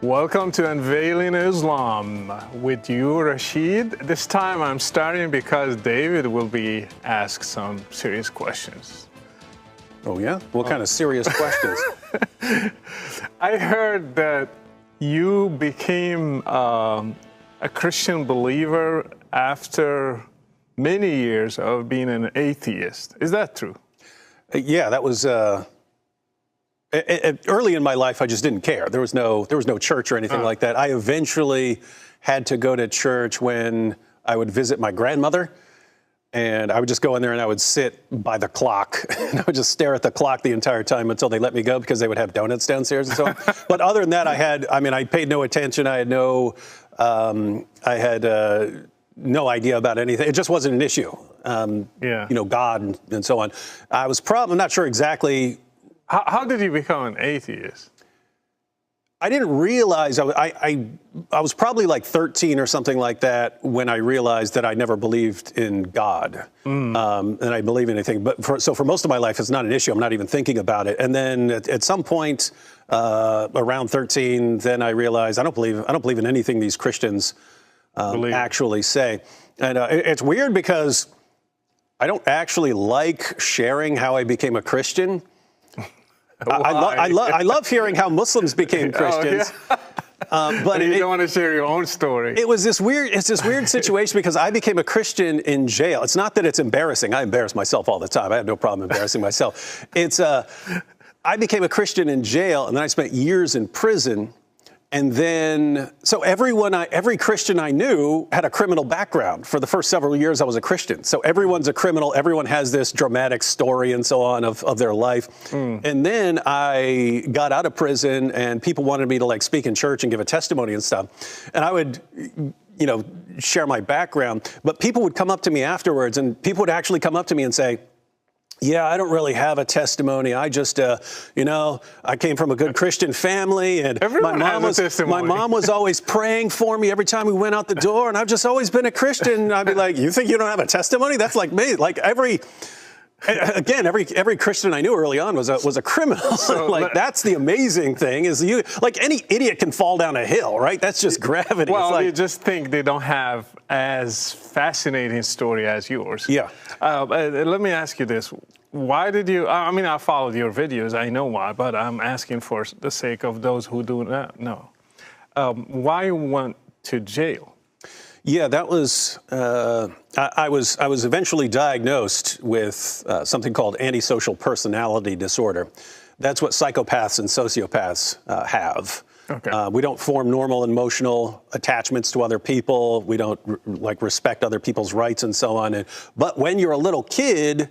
Welcome to Unveiling Islam with you, Rachid. This time I'm starting because David will be asked some serious questions. Oh, yeah? What kind of serious questions? I heard that you became a Christian believer after many years of being an atheist. Is that true? Yeah, that was early in my life. I just didn't care. There was no church or anything like that. I eventually had to go to church when I would visit my grandmother, and I would just go in there and I would sit by the clock and I would just stare at the clock the entire time until they let me go because they would have donuts downstairs and so on. But other than that, I paid no attention. I had no idea about anything. It just wasn't an issue. God and so on. I'm not sure exactly. How did you become an atheist? I didn't realize I was probably like 13 or something like that when I realized that I never believed in God and I believe in anything. But for most of my life, it's not an issue. I'm not even thinking about it. And then at some point around 13, then I realized I don't believe in anything these Christians actually say. And it's weird because I don't actually like sharing how I became a Christian. I love hearing how Muslims became Christians. Oh, yeah. But you don't want to share your own story. It's this weird situation because I became a Christian in jail. It's not that it's embarrassing. I embarrass myself all the time. I have no problem embarrassing myself. I became a Christian in jail, and then I spent years in prison. And then, so every Christian I knew had a criminal background. For the first several years, I was a Christian. So everyone's a criminal. Everyone has this dramatic story and so on of their life. And then I got out of prison, and people wanted me to speak in church and give a testimony and stuff. And I would, share my background. But people would come up to me afterwards, and people would actually come up to me and say, yeah, I don't really have a testimony. I just, I came from a good Christian family, and my mom was always praying for me every time we went out the door, and I've just always been a Christian. I'd be like, you think you don't have a testimony? That's like me. Like every Christian I knew early on was a criminal. So, that's the amazing thing is any idiot can fall down a hill, right? That's just gravity. Well, you just think they don't have as fascinating story as yours. Yeah. Let me ask you this. Why did you, I followed your videos. I know why, but I'm asking for the sake of those who do not know. Why you went to jail? Yeah, that was, I was eventually diagnosed with something called antisocial personality disorder. That's what psychopaths and sociopaths have. Okay. We don't form normal emotional attachments to other people. We don't respect other people's rights and so on. But when you're a little kid,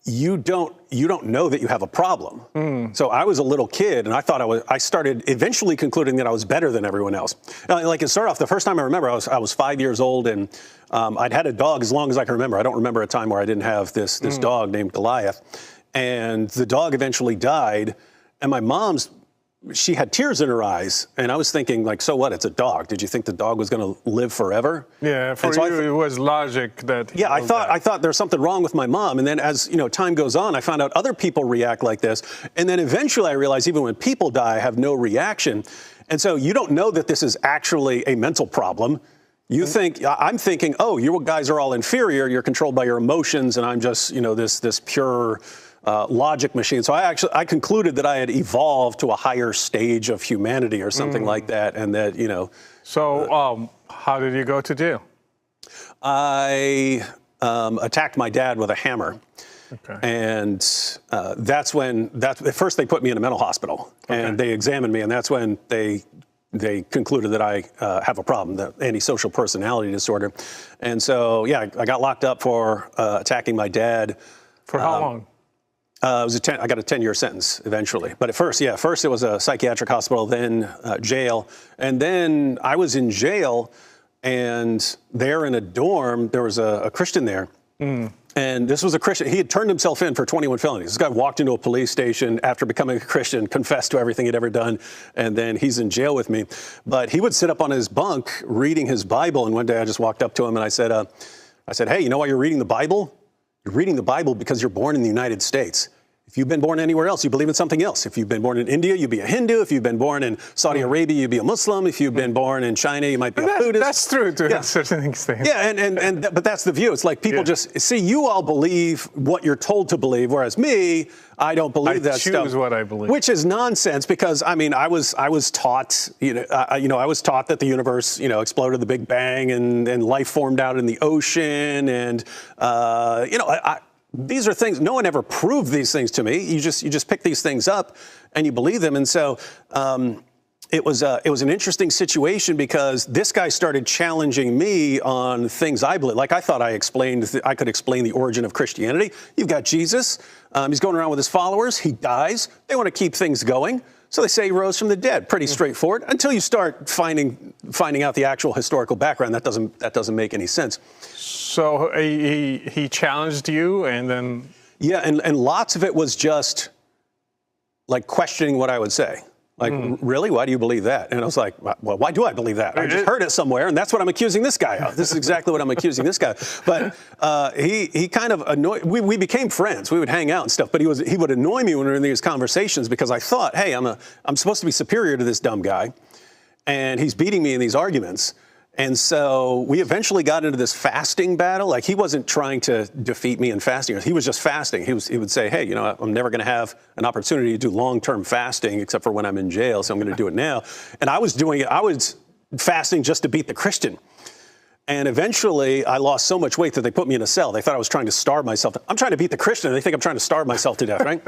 you don't know that you have a problem. So I was a little kid, and I started eventually concluding that I was better than everyone else. It started off, the first time I remember, I was 5 years old, and I'd had a dog as long as I can remember. I don't remember a time where I didn't have this dog named Goliath. And the dog eventually died, and my mom's, she had tears in her eyes, and I was thinking, so what? It's a dog. Did you think the dog was going to live forever? Yeah, for you, it was logic that. Yeah, I thought there's something wrong with my mom, and then as time goes on, I found out other people react like this, and then eventually I realized even when people die, I have no reaction, and so you don't know that this is actually a mental problem. I'm thinking, oh, you guys are all inferior. You're controlled by your emotions, and I'm just this pure logic machine. So I concluded that I had evolved to a higher stage of humanity or something like that, and that So how did you go to jail? I attacked my dad with a hammer. Okay. And at first they put me in a mental hospital, and they examined me, and that's when they concluded that I have a problem, the antisocial personality disorder. And so, yeah, I got locked up for attacking my dad. For how long? I got a 10-year sentence eventually. But first it was a psychiatric hospital, then jail. And then I was in jail, and there in a dorm, there was a Christian there. And this was a Christian. He had turned himself in for 21 felonies. This guy walked into a police station after becoming a Christian, confessed to everything he'd ever done, and then he's in jail with me. But he would sit up on his bunk reading his Bible, and one day I just walked up to him and I said, hey, you know why you're reading the Bible? You're reading the Bible because you're born in the United States. If you've been born anywhere else, you believe in something else. If you've been born in India, you'd be a Hindu. If you've been born in Saudi Arabia, you'd be a Muslim. If you've been born in China, you might be a Buddhist. That's true to a certain extent. Yeah, but that's the view. It's like people just see, you all believe what you're told to believe, whereas me, I don't believe that stuff. I choose what I believe, which is nonsense, because I mean, I was taught, I was taught that the universe, exploded the Big Bang and life formed out in the ocean, and these are things, no one ever proved these things to me. You just pick these things up and you believe them. And so it was an interesting situation, because this guy started challenging me on things I believe. Like, I thought I could explain the origin of Christianity. You've got Jesus. He's going around with his followers. He dies. They want to keep things going. So they say he rose from the dead. Pretty straightforward, until you start finding out the actual historical background. That doesn't make any sense. So he challenged you, and then... Yeah, and lots of it was just like questioning what I would say. Like, really? Why do you believe that? And I was like, well, why do I believe that? I just heard it somewhere, and that's what I'm accusing this guy of. This is exactly what I'm accusing this guy of. But he kind of annoyed. We became friends. We would hang out and stuff. But he would annoy me when we were in these conversations, because I thought, hey, I'm supposed to be superior to this dumb guy, and he's beating me in these arguments. And so we eventually got into this fasting battle. Like, he wasn't trying to defeat me in fasting. He was just fasting. He would say, hey, I'm never going to have an opportunity to do long-term fasting except for when I'm in jail, so I'm going to do it now. And I was doing it. I was fasting just to beat the Christian. And eventually, I lost so much weight that they put me in a cell. They thought I was trying to starve myself. I'm trying to beat the Christian, and they think I'm trying to starve myself to death, right?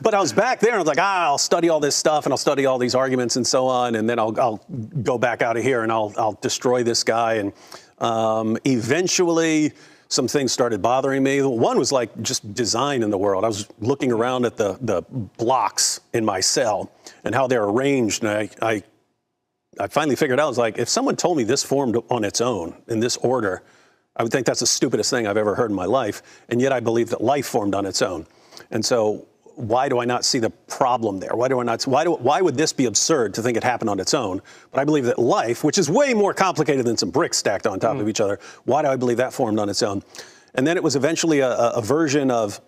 But I was back there, and I was like, I'll study all this stuff, and I'll study all these arguments and so on, and then I'll go back out of here, and I'll destroy this guy. And eventually, some things started bothering me. One was like just design in the world. I was looking around at the blocks in my cell and how they're arranged, and I finally figured out, I was like, if someone told me this formed on its own in this order, I would think that's the stupidest thing I've ever heard in my life. And yet I believe that life formed on its own. And so why do I not see the problem there? Why would this be absurd to think it happened on its own? But I believe that life, which is way more complicated than some bricks stacked on top of each other, why do I believe that formed on its own? And then it was eventually a version of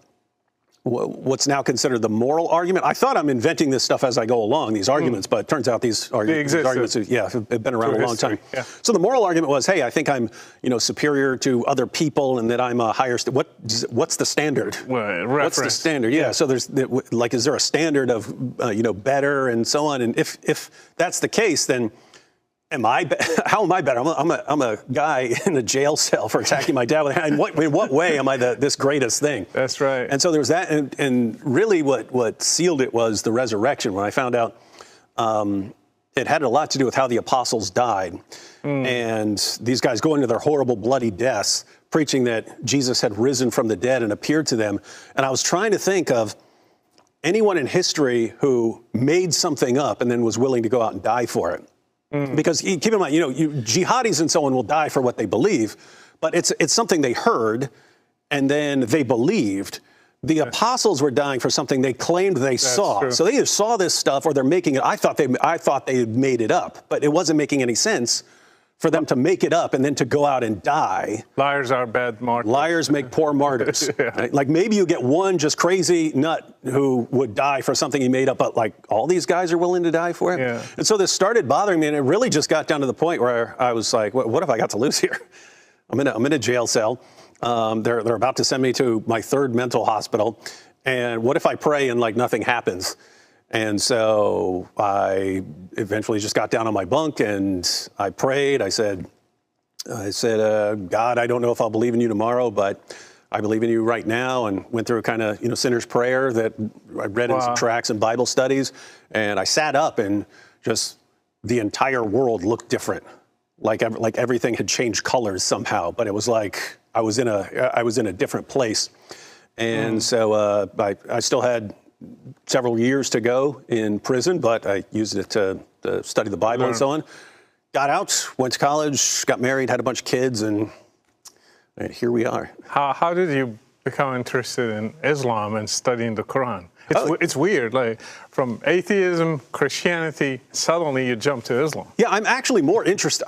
what's now considered the moral argument. I thought I'm inventing this stuff as I go along, these arguments, but it turns out these arguments have been around a long time. Yeah. So the moral argument was, hey, I think I'm, superior to other people, and that I'm a higher. What's the standard? Well, what's the standard? Yeah. So there's is there a standard of better and so on? And if that's the case, then how am I better? I'm a guy in a jail cell for attacking my dad. In what way am I this greatest thing? That's right. And so there was that, and really what sealed it was the resurrection. When I found out, it had a lot to do with how the apostles died, and these guys go into their horrible, bloody deaths, preaching that Jesus had risen from the dead and appeared to them. And I was trying to think of anyone in history who made something up and then was willing to go out and die for it. Because keep in mind, jihadis and so on will die for what they believe, but it's something they heard and then they believed. The apostles were dying for something they claimed they saw. True. So they either saw this stuff or they're making it. I thought they had made it up, but it wasn't making any sense for them to make it up and then to go out and die. Liars are bad martyrs. Liars make poor martyrs. Right? Like, maybe you get one just crazy nut who would die for something he made up, but like all these guys are willing to die for it. Yeah. And so this started bothering me, and it really just got down to the point where I was like, what have I got to lose here? I'm in a jail cell. They're about to send me to my third mental hospital. And what if I pray and like nothing happens? And so I eventually just got down on my bunk and I prayed. I said, God, I don't know if I'll believe in you tomorrow, but I believe in you right now. And went through a kind of, sinner's prayer that I read in some tracts and Bible studies. And I sat up, and just the entire world looked different. Like everything had changed colors somehow. But it was like I was in a different place. And so I still had several years to go in prison, but I used it to study the Bible and so on. Got out, went to college, got married, had a bunch of kids, and here we are. How did you become interested in Islam and studying the Quran? It's weird, like from atheism, Christianity, suddenly you jump to Islam. Yeah, I'm actually more interested.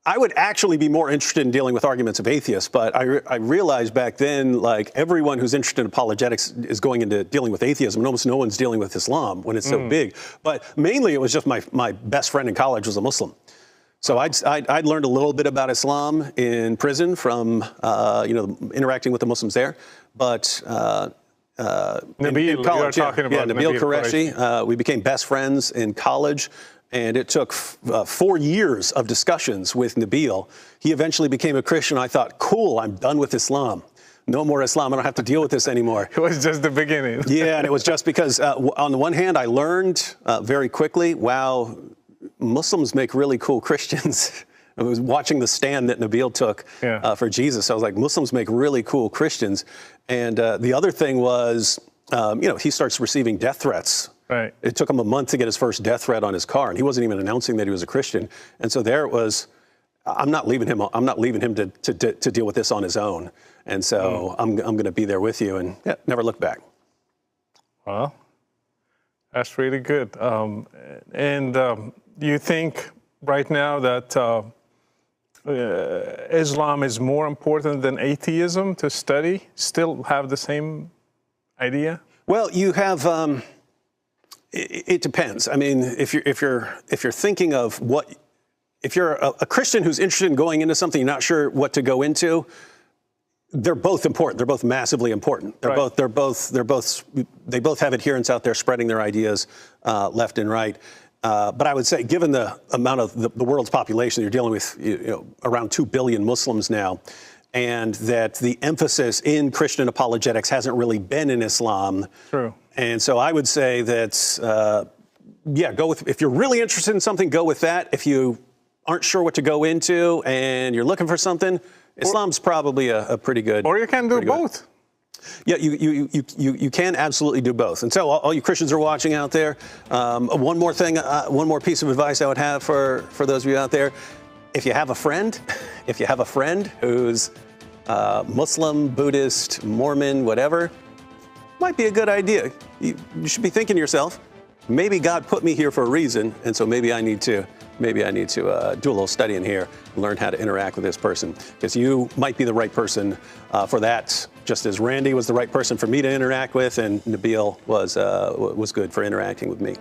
I would actually be more interested in dealing with arguments of atheists, but I realized back then, like, everyone who's interested in apologetics is going into dealing with atheism, and almost no one's dealing with Islam when it's so big. But mainly it was just my best friend in college was a Muslim. So I'd learned a little bit about Islam in prison from, interacting with the Muslims there. But Nabil, in college, you're talking about Nabil Qureshi. We became best friends in college. And it took 4 years of discussions with Nabil. He eventually became a Christian. I thought, cool, I'm done with Islam. No more Islam. I don't have to deal with this anymore. It was just the beginning. Yeah, and it was just because, on the one hand, I learned very quickly, wow, Muslims make really cool Christians. I was watching the stand that Nabil took for Jesus. I was like, Muslims make really cool Christians. And the other thing was, he starts receiving death threats. Right. It took him a month to get his first death threat on his car, and he wasn't even announcing that he was a Christian. And so there it was. I'm not leaving him. I'm not leaving him to deal with this on his own. And so I'm going to be there with you, and never look back. Well, that's really good. You think right now that Islam is more important than atheism to study? Still have the same idea? Well, you have. It depends. I mean, if you're thinking of if you're a Christian who's interested in going into something, you're not sure what to go into. They're both important. They're both massively important. They both have adherents out there spreading their ideas left and right. But I would say, given the amount of the world's population, you're dealing with around 2 billion Muslims now, and that the emphasis in Christian apologetics hasn't really been in Islam. True. And so I would say that, go with, if you're really interested in something, go with that. If you aren't sure what to go into and you're looking for something, Islam's probably a pretty good. Or you can do both. Yeah, you can absolutely do both. And so all you Christians are watching out there, one more thing, one more piece of advice I would have for those of you out there. If you have a friend who's Muslim, Buddhist, Mormon, whatever, might be a good idea. You should be thinking to yourself, maybe God put me here for a reason, and so maybe I need to do a little study in here and learn how to interact with this person, because you might be the right person for that. Just as Randy was the right person for me to interact with, and Nabil was good for interacting with me.